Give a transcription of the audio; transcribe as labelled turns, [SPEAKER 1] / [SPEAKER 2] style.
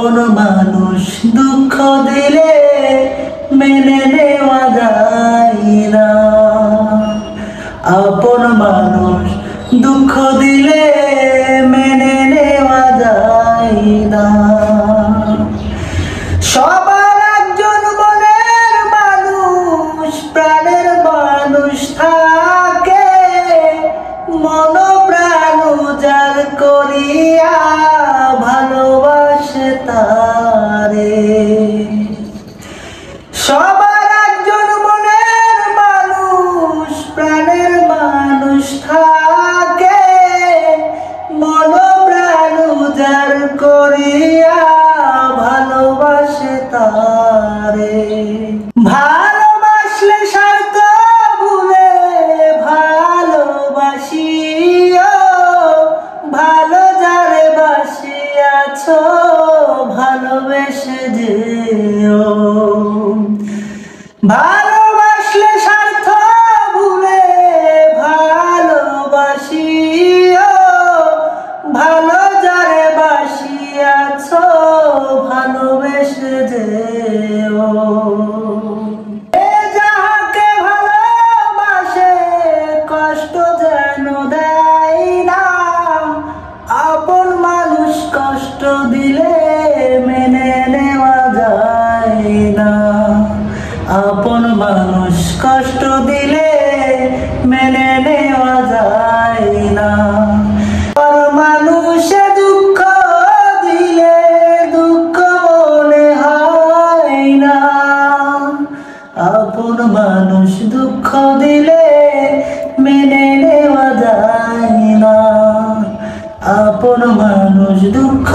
[SPEAKER 1] আপন মানুষ দুঃখ দিলে মেনে নেওয়া যায় না। আপন মানুষ দুঃখ দিলে মেনে নেওয়া যায় না। সবার একজন মনের মানুষ, প্রাণের মানুষ থাকে, মন প্রাণ উজাড় করিয়া ভালোবাসে তারে। সবার একজন মনের মানুষ, প্রাণের মানুষ থাকে, মন প্রাণ উজাড় করিয়া ভালোবাসে তারে। ভালোবাসলে স্বার্থ ভুলে ভালোবাসিও, ভালো যারে বাসিয়াছ ভালোবেসে যেও। ভালোবাসলে স্বার্থ ভুলে ভালোবাসিও, ভালো যারে বাসিয়াছ ভালোবেসে যেও। যাহাকে ভালোবাসে কষ্ট যেন দেয় না, আপন মানুষ কষ্ট দিলে মেনে নেওয়া যায় না। আপন মানুষ কষ্ট দিলে মেনে নেওয়া যায় না। পর মানুষে দুঃখ দিলে দুঃখ মনে হয় না। আপন মানুষ দুঃখ দিলে মেনে নেওয়া যায় না। আপন মানুষ দুঃখ